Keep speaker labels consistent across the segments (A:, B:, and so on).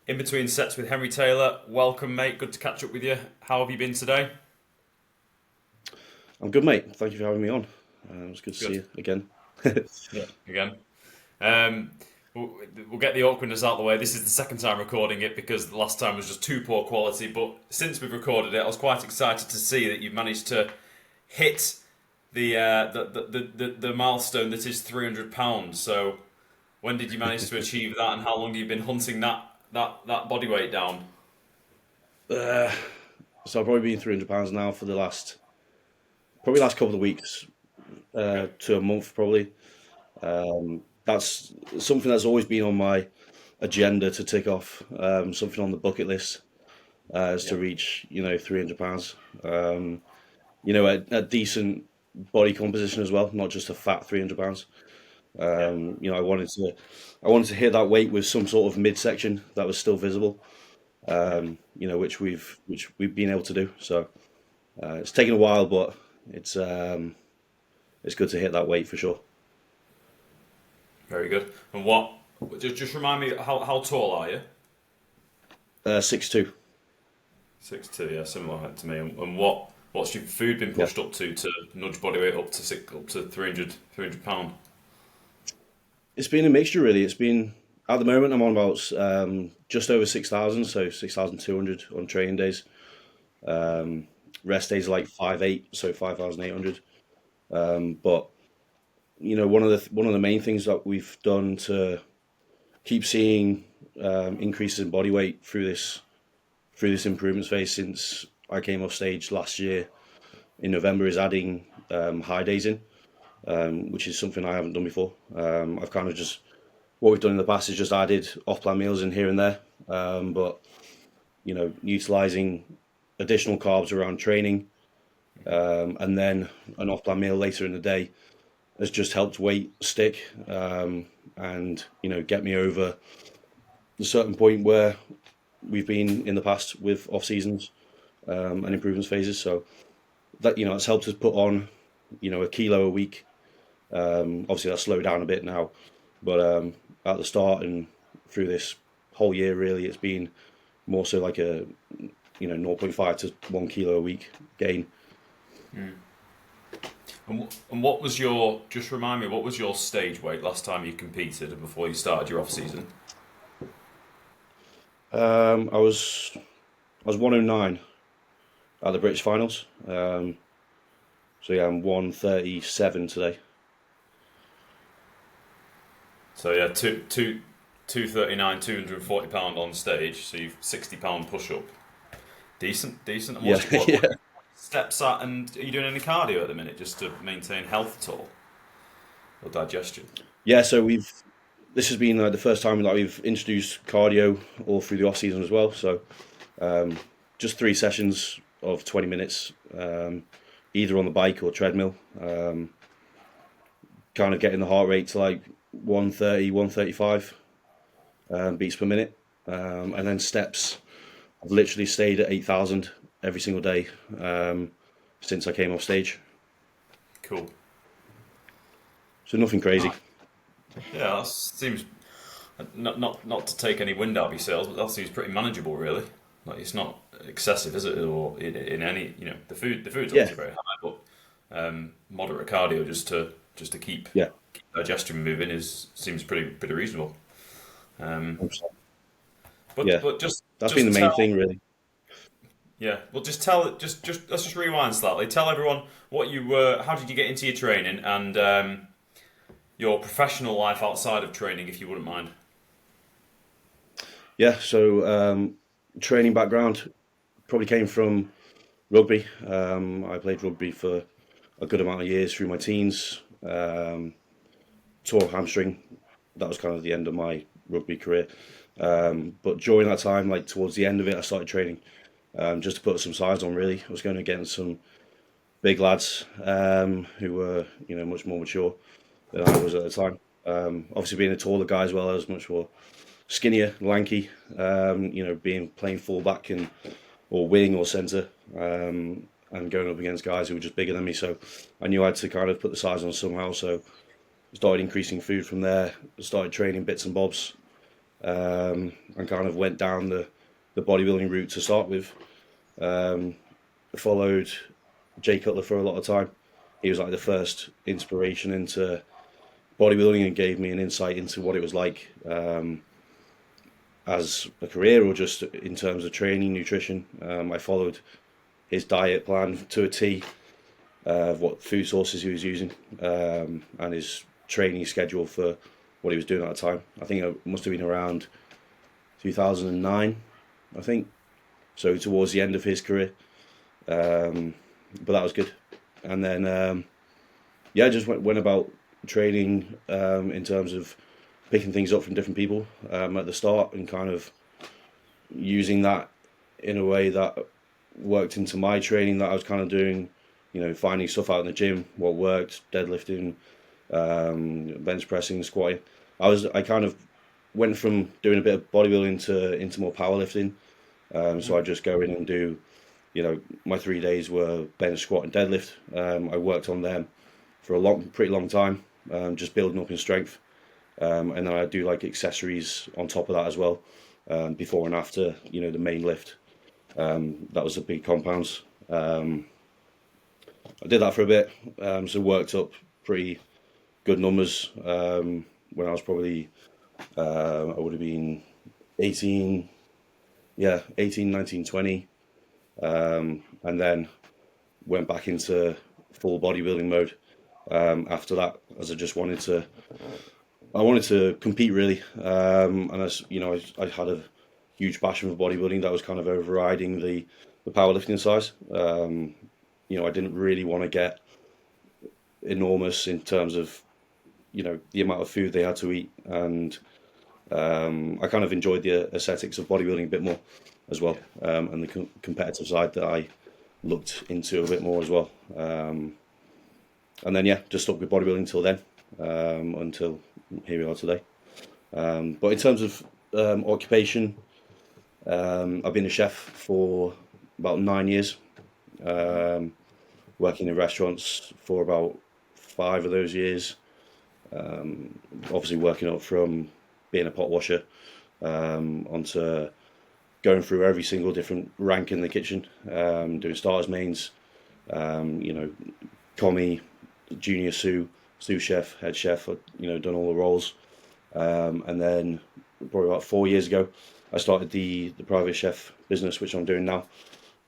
A: in between sets with Henry Taylor. Welcome, mate. Good to catch up with you. How have you been today?
B: I'm good, mate. Thank you for having me on. It's good to see
A: Good.
B: you again.
A: Yeah. Again. Um, we'll, we'll get the awkwardness out of the way. This is the second time recording it because the last time was just too poor quality. But since we've recorded it, I was quite excited to see that you've managed to hit the milestone that is £300. So when did you manage to achieve that, and how long have you been hunting that body weight down?
B: Uh, so I've probably been £300 now for the last couple of weeks
A: Okay.
B: to a month, probably. That's something that's always been on my agenda to tick off. Something on the bucket list is
A: Yeah.
B: to reach, £300. A decent body composition as well, not just a fat £300.
A: Yeah.
B: I wanted to hit that weight with some sort of midsection that was still visible.
A: Yeah.
B: Which we've been able to do. So it's taken a while, but it's um, it's good to hit that weight for sure.
A: Very good. And what? Just remind me, how tall are you?
B: 6'2".
A: 6'2", yeah, similar height to me. And what's your food been
B: Yeah,
A: pushed up to nudge body weight up to 300 pound?
B: it's been a mixture really. It's been at the moment I'm on about just over 6,000, so 6,200 on training days. Rest days are like 5'8", so 5,800. But one of the main things that we've done to keep seeing increases in body weight through this improvements phase since I came off stage last year in November is adding high days in, which is something I haven't done before. I've kind of just what we've done in the past is just added off-plan meals in here and there, but utilizing additional carbs around training, and then an off-plan meal later in the day has just helped weight stick, and get me over a certain point where we've been in the past with off seasons and improvements phases. So that it's helped us put on a kilo a week. Obviously that's slowed down a bit now, but at the start and through this whole year really it's been more so like a zero point 0.5 to 1 kilo a week gain.
A: And what was your? Just remind me, what was your stage weight last time you competed and before you started your off season?
B: I was 109 at the British finals. So yeah, I'm 137 today.
A: So yeah, 239, £240 on stage. So you've £60 push up. Decent. And
B: Yeah,
A: what
B: yeah.
A: steps at? And are you doing any cardio at the minute just to maintain health at all or digestion?
B: Yeah, so this has been the first time that we've introduced cardio all through the off season as well. So just 3 sessions of 20 minutes, either on the bike or treadmill, kind of getting the heart rate to like 130, 135 beats per minute, and then steps. I've literally stayed at 8,000 every single day since I came off stage.
A: Cool.
B: So nothing crazy.
A: Nice. Yeah, that seems not to take any wind out of your sails, but that seems pretty manageable, really. Like it's not excessive, is it? Or in any, the food's
B: Yeah,
A: obviously very high, but moderate cardio just to
B: yeah.
A: keep digestion moving is seems pretty reasonable. Um,
B: 100%.
A: but
B: Yeah,
A: but just
B: that's been
A: just
B: the main
A: tell
B: thing really.
A: yeah, well just tell just let's just rewind slightly. Tell everyone what you were. How did you get into your training and your professional life outside of training, if you wouldn't mind.
B: Yeah, so training background probably came from rugby. I played rugby for a good amount of years through my teens. Tore a hamstring. That was kind of the end of my rugby career. But during that time, like towards the end of it, I started training just to put some size on. Really, I was going against some big lads who were much more mature than I was at the time. Obviously, being a taller guy as well, I was much more skinnier, lanky. Being playing fullback and or wing or centre, and going up against guys who were just bigger than me. So I knew I had to kind of put the size on somehow. So started increasing food from there. Started training bits and bobs. and kind of went down the bodybuilding route to start with. Followed Jay Cutler for a lot of time. He was like the first inspiration into bodybuilding and gave me an insight into what it was like as a career or just in terms of training, nutrition. I followed his diet plan to a T of what food sources he was using and his training schedule for what he was doing at the time. I think it must have been around 2009, I think. So towards the end of his career. But that was good. And then, yeah, just went about training in terms of picking things up from different people at the start and kind of using that in a way that worked into my training that I was kind of doing, finding stuff out in the gym, what worked, deadlifting, bench pressing, squatting. I kind of went from doing a bit of bodybuilding into more powerlifting. So I just go in and do, my 3 days were bench, squat, and deadlift. I worked on them for a pretty long time, just building up in strength. And then I do like accessories on top of that as well, before and after, the main lift. That was the big compounds. I did that for a bit, so worked up pretty good numbers when I was probably, I would have been 18, 19, 20. And then went back into full bodybuilding mode after that, as I wanted to compete really, and as I had a huge passion for bodybuilding that was kind of overriding the powerlifting side. I didn't really want to get enormous in terms of the amount of food they had to eat, and I kind of enjoyed the aesthetics of bodybuilding a bit more as well, and the competitive side that I looked into a bit more as well. And then just stuck with bodybuilding until then, until here we are today. But in terms of occupation, I've been a chef for about 9 years, working in restaurants for about 5 of those years. Obviously working up from being a pot washer onto going through every single different rank in the kitchen, doing starters, mains, commie, junior sous chef, head chef, done all the roles. And then probably about 4 years ago, I started the private chef business, which I'm doing now.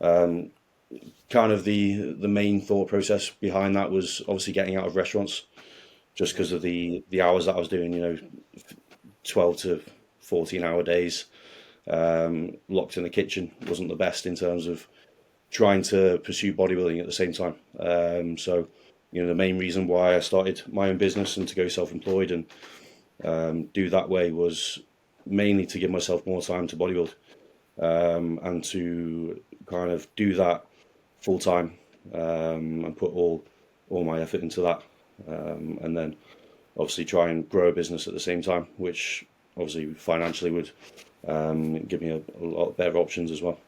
B: Kind of the main thought process behind that was obviously getting out of restaurants, just because of the hours that I was doing, 12 to 14-hour days, locked in the kitchen wasn't the best in terms of trying to pursue bodybuilding at the same time. So, the main reason why I started my own business and to go self-employed and do that way was mainly to give myself more time to bodybuild, and to kind of do that full time, and put all my effort into that, and then obviously try and grow a business at the same time, which obviously financially would give me a lot better options as well.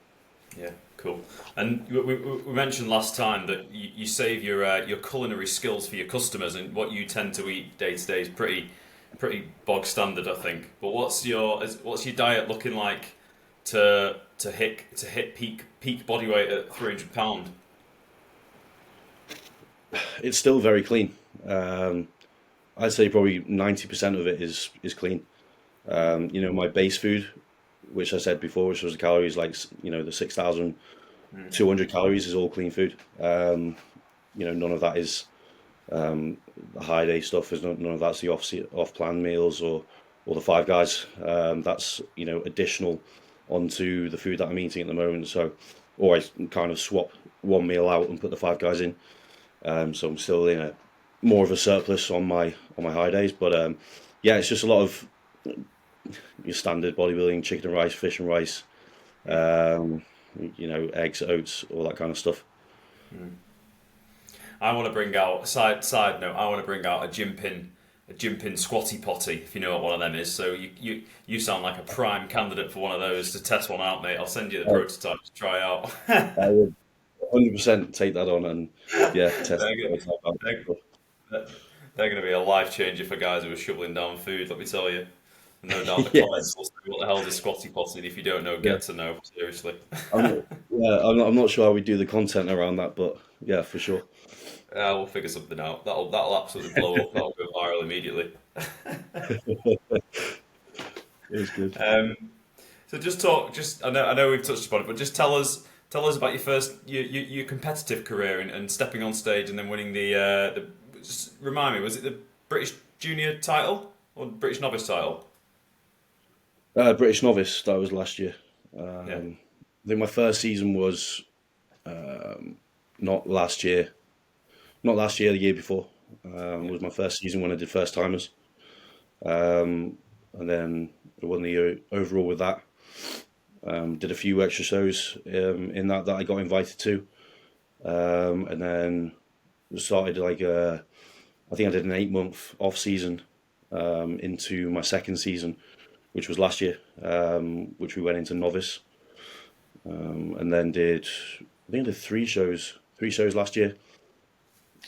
A: Yeah, cool. And we mentioned last time that you save your culinary skills for your customers, and what you tend to eat day to day is pretty bog standard, I think. But what's your diet looking like to hit peak body weight at 300 pound?
B: It's still very clean. I'd say probably 90% of it is clean. My base food, which I said before, which was the calories like the 6,200 calories, is all clean food. None of that is the high day stuff. Is none of that's the off plan meals or the Five Guys. That's additional onto the food that I'm eating at the moment. So always kind of swap one meal out and put the Five Guys in. So I'm still in a more of a surplus on my high days. But it's just a lot of your standard bodybuilding: chicken and rice, fish and rice, eggs, oats, all that kind of stuff.
A: I want to bring out side note. I want to bring out a gym pin squatty potty, if you know what one of them is. So you sound like a prime candidate for one of those to test one out, mate. I'll send you the prototype to try out.
B: I would 100% take that on and test
A: they're
B: it out.
A: they're going to be a life changer for guys who are shoveling down food. Let me tell you. No doubt the comments
B: Yes.
A: will say, what the hell is a squatty potty? And if you don't know,
B: Yeah.
A: get to know. Seriously.
B: I'm not, yeah, I'm not sure how we do the content around that, but yeah, for sure.
A: We'll figure something out. That'll absolutely blow up. That'll go viral immediately.
B: It was good.
A: So just talk. Just I know we've touched upon it, but just tell us about your first your competitive career and stepping on stage and then winning the. Just remind me, was it the British Junior title or the British Novice title?
B: British Novice, that was last year.
A: Yeah,
B: I think my first season was not last year, not last year, the year before.
A: yeah.
B: Was my first season when I did first timers. Um, and then I won the year overall with that. Did a few extra shows in that I got invited to. And then started I think I did an 8 month off season into my second season, which was last year, which we went into novice, and then I think I did three shows last year.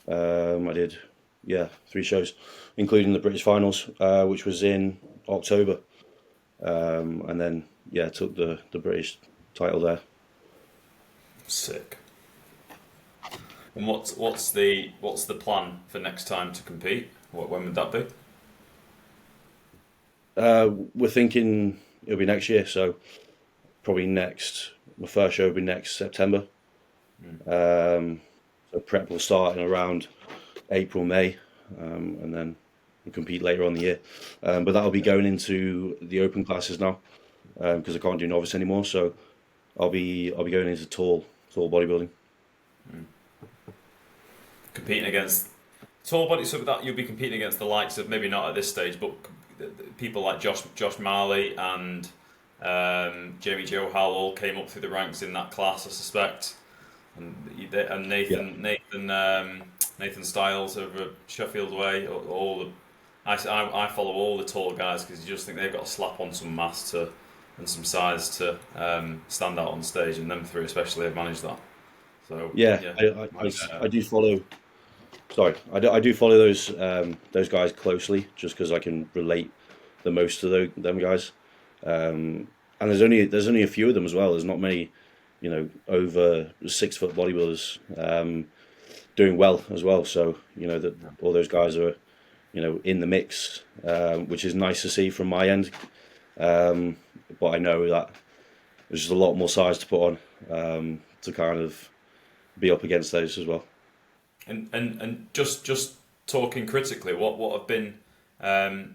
B: I did, yeah, three shows, including the British finals, which was in October, and then yeah, took the British title there.
A: Sick. And what's the plan for next time to compete? When would that be?
B: We're thinking it'll be next year, so probably next. My first show will be next September. Um, so prep will start in around April, May, and then we'll compete later on in the year. But that'll be going into the open classes now because I can't do novice anymore. So I'll be going into tall bodybuilding.
A: Competing against tall body, so that you'll be competing against the likes of maybe not at this stage, but people like Josh Marley and Jamie Joe Howell all came up through the ranks in that class, I suspect, and
B: Yeah,
A: Nathan Styles over at Sheffield Way. All the I follow all the tall guys because you just think they've got to slap on some mass to and some size to stand out on stage, and them three especially have managed that. So
B: yeah.
A: yeah,
B: I do follow. Sorry, I do follow those guys closely just because I can relate the most to them guys. And there's only a few of them as well. There's not many, over 6 foot bodybuilders doing well as well. So that all those guys are in the mix, which is nice to see from my end. Um, but I know that there's just a lot more size to put on to kind of be up against those as well.
A: and just talking critically, what have been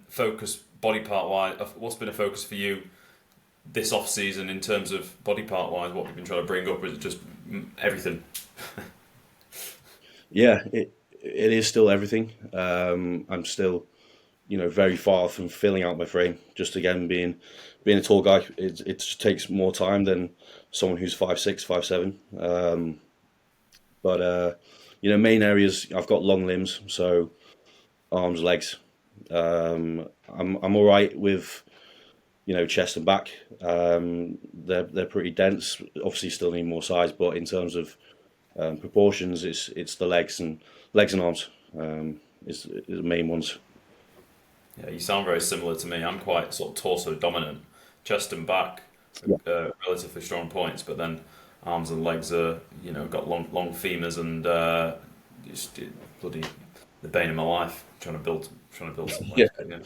A: focus body part wise? What's been a focus for you this off season in terms of body part wise? What have you been trying to bring up? Or is it just everything?
B: Yeah, it is still everything. I'm still, very far from filling out my frame. Just again, being a tall guy, it just takes more time than someone who's 5'6", 5'7". But main areas I've got long limbs, so arms, legs. I'm all right with chest and back. They're pretty dense. Obviously, still need more size, but in terms of proportions, it's the legs and arms is the main ones.
A: Yeah, you sound very similar to me. I'm quite sort of torso dominant, chest and back,
B: Yeah,
A: relatively strong points, but then arms and legs are got long femurs and just bloody the bane of my life trying to build something
B: yeah,
A: like that. Yeah.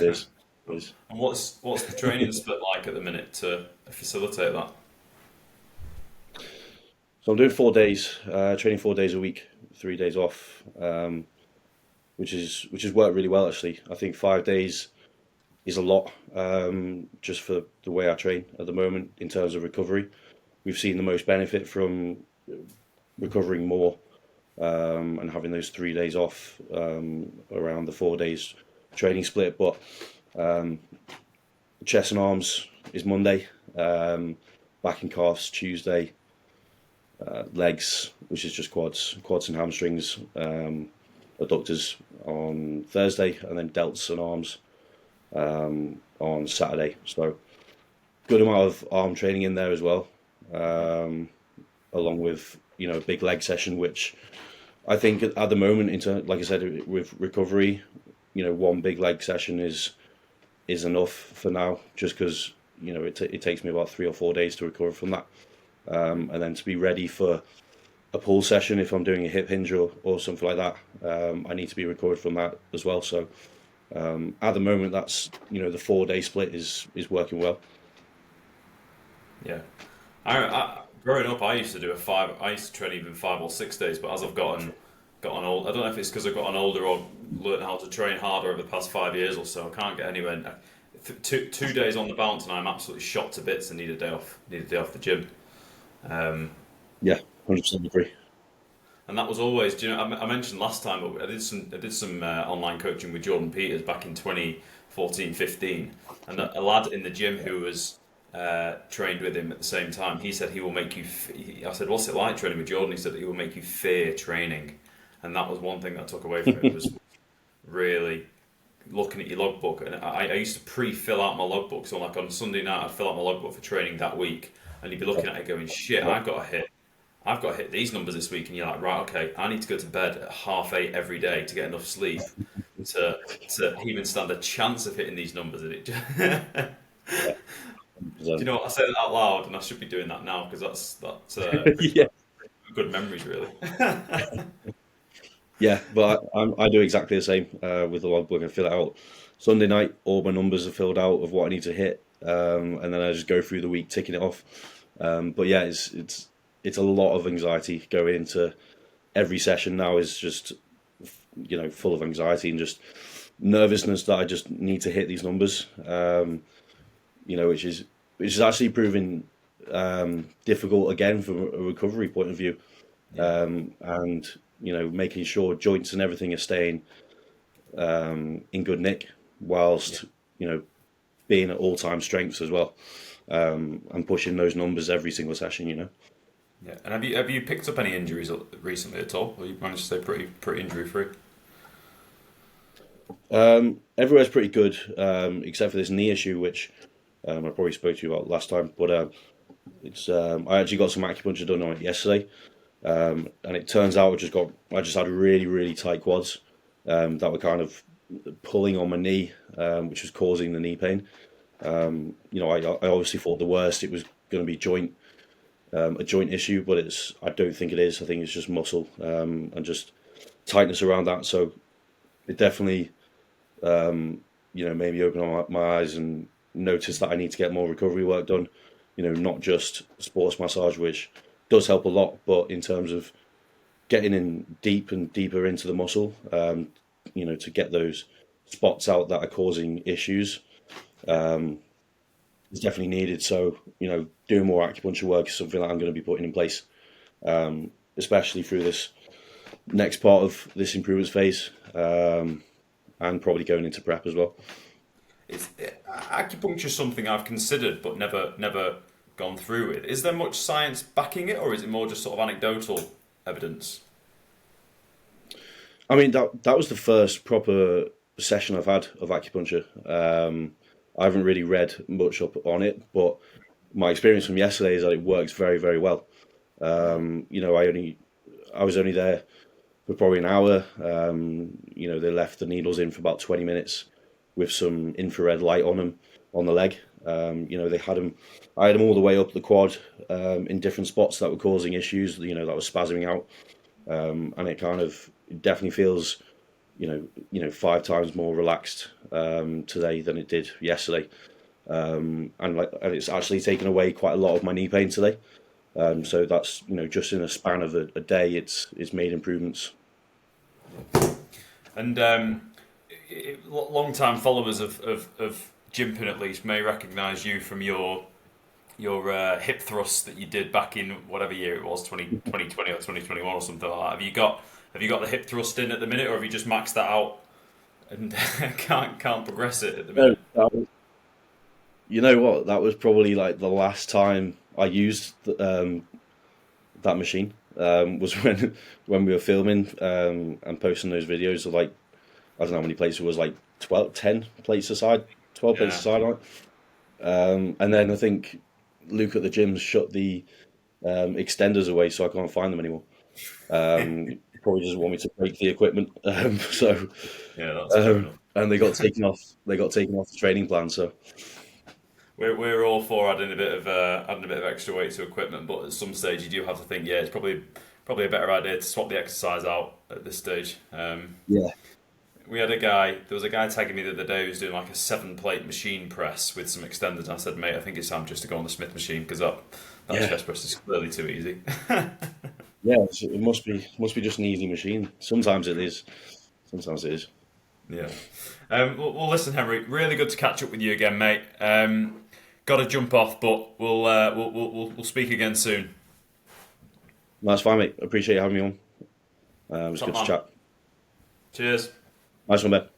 B: it is. It is.
A: And what's the training split like at the minute to facilitate that?
B: So I'm doing 4 days, training 4 days a week, 3 days off, which has worked really well actually. I think 5 days is a lot just for the way I train at the moment in terms of recovery. We've seen the most benefit from recovering more and having those 3 days off around the 4 days training split. But chest and arms is Monday, back and calves Tuesday, legs, which is just quads and hamstrings, adductors on Thursday, and then delts and arms on Saturday. So good amount of arm training in there as well, along with a big leg session, which I think at the moment, like I said, with recovery, one big leg session is is enough for now, just because it takes me about 3 or 4 days to recover from that, and then to be ready for a pull session if I'm doing a hip hinge or something like that. I need to be recovered from that as well. So at the moment, that's the 4 day split is working well.
A: Yeah. Growing up, I used to do a five. I used to train even 5 or 6 days, but as I've gotten old, I don't know if it's because I've gotten older or learned how to train harder over the past 5 years or so. I can't get anywhere. Two days on the bounce, and I'm absolutely shot to bits and need a day off. Need a day off the gym. Um,
B: Yeah, 100% agree.
A: and that was always. Do you know? I mentioned last time, but I did some online coaching with Jordan Peters back in 2014, 15, and a lad in the gym who was trained with him at the same time. He said he will make you. I said, "What's it like training with Jordan?" He said that he will make you fear training, and that was one thing that I took away from it. Was really looking at your logbook, and I used to pre-fill out my logbook. So like on Sunday night, I'd fill out my logbook for training that week, and you'd be looking at it going, "Shit, I've got to hit these numbers this week," and you're like, "Right, okay, I need to go to bed at 8:30 every day to get enough sleep to even stand a chance of hitting these numbers." And it do you know what? I say that out loud, and I should be doing that now because that's brings
B: Yeah,
A: back good memories, really.
B: yeah, but I do exactly the same with the logbook. I fill it out Sunday night. All my numbers are filled out of what I need to hit, and then I just go through the week ticking it off. But yeah, it's a lot of anxiety going into every session now. Is just full of anxiety and just nervousness that I just need to hit these numbers. Which is actually proving difficult again from a recovery point of view,
A: Yeah,
B: and making sure joints and everything are staying in good nick
A: yeah,
B: whilst being at all time strengths as well, and pushing those numbers every single session.
A: yeah. And have you picked up any injuries recently at all? Or you managed to stay pretty injury free?
B: Everywhere's pretty good, except for this knee issue, which I probably spoke to you about last time. But it's I actually got some acupuncture done on it yesterday, and it turns out I just had really really tight quads that were kind of pulling on my knee, which was causing the knee pain. I obviously thought the worst. It was going to be a joint issue, but I don't think it is. I think it's just muscle and just tightness around that. So it definitely maybe open my eyes and notice that I need to get more recovery work done. Not just sports massage, which does help a lot, but in terms of getting in deep and deeper into the muscle, to get those spots out that are causing issues, is definitely needed. So, doing more acupuncture work is something that I'm going to be putting in place, especially through this next part of this improvements phase, and probably going into prep as well.
A: Is acupuncture something I've considered but never gone through with? Is there much science backing it, or is it more just sort of anecdotal evidence?
B: I mean, that was the first proper session I've had of acupuncture. I haven't really read much up on it, but my experience from yesterday is that it works very, very well. I was only there for probably an hour. They left the needles in for about 20 minutes with some infrared light on them on the leg. They had them. I had them all the way up the quad in different spots that were causing issues. That was spasming out, and it definitely feels 5 times more relaxed today than it did yesterday. And it's actually taken away quite a lot of my knee pain today. So that's just in a span of a day, it's made improvements.
A: And long-time followers of Jimpin at least may recognise you from your hip thrust that you did back in whatever year it was, 2020 or 2021 or something like that. Have you got the hip thrust in at the minute, or have you just maxed that out and can't progress it at the
B: No,
A: minute?
B: you know what? That was probably like the last time I used that machine. Was when we were filming and posting those videos of like I don't know how many plates it was, like 12, 10 plates aside, 12 plates
A: Yeah.
B: aside, like. And then I think Luke at the gym shut the extenders away, so I can't find them anymore. Probably doesn't want me to break the equipment. So
A: Yeah, that's fair
B: um,
A: enough.
B: and they got taken off. They got taken off the training plan. So
A: We're all for adding a bit of extra weight to equipment, but at some stage you do have to think, yeah, it's probably a better idea to swap the exercise out at this stage.
B: yeah,
A: There was a guy tagging me the other day who was doing like a 7 plate machine press with some extenders. And I said, mate, I think it's time just to go on the Smith machine because that
B: yeah,
A: chest press is clearly too easy.
B: yeah. It must be just an easy machine. Sometimes it is. Sometimes it is.
A: Yeah. Well, listen, Henry, really good to catch up with you again, mate. Got to jump off, but we'll speak again soon.
B: That's fine, mate. Appreciate you having me on. It was
A: Top
B: good to
A: man.
B: chat.
A: Cheers.
B: Nice one, mate.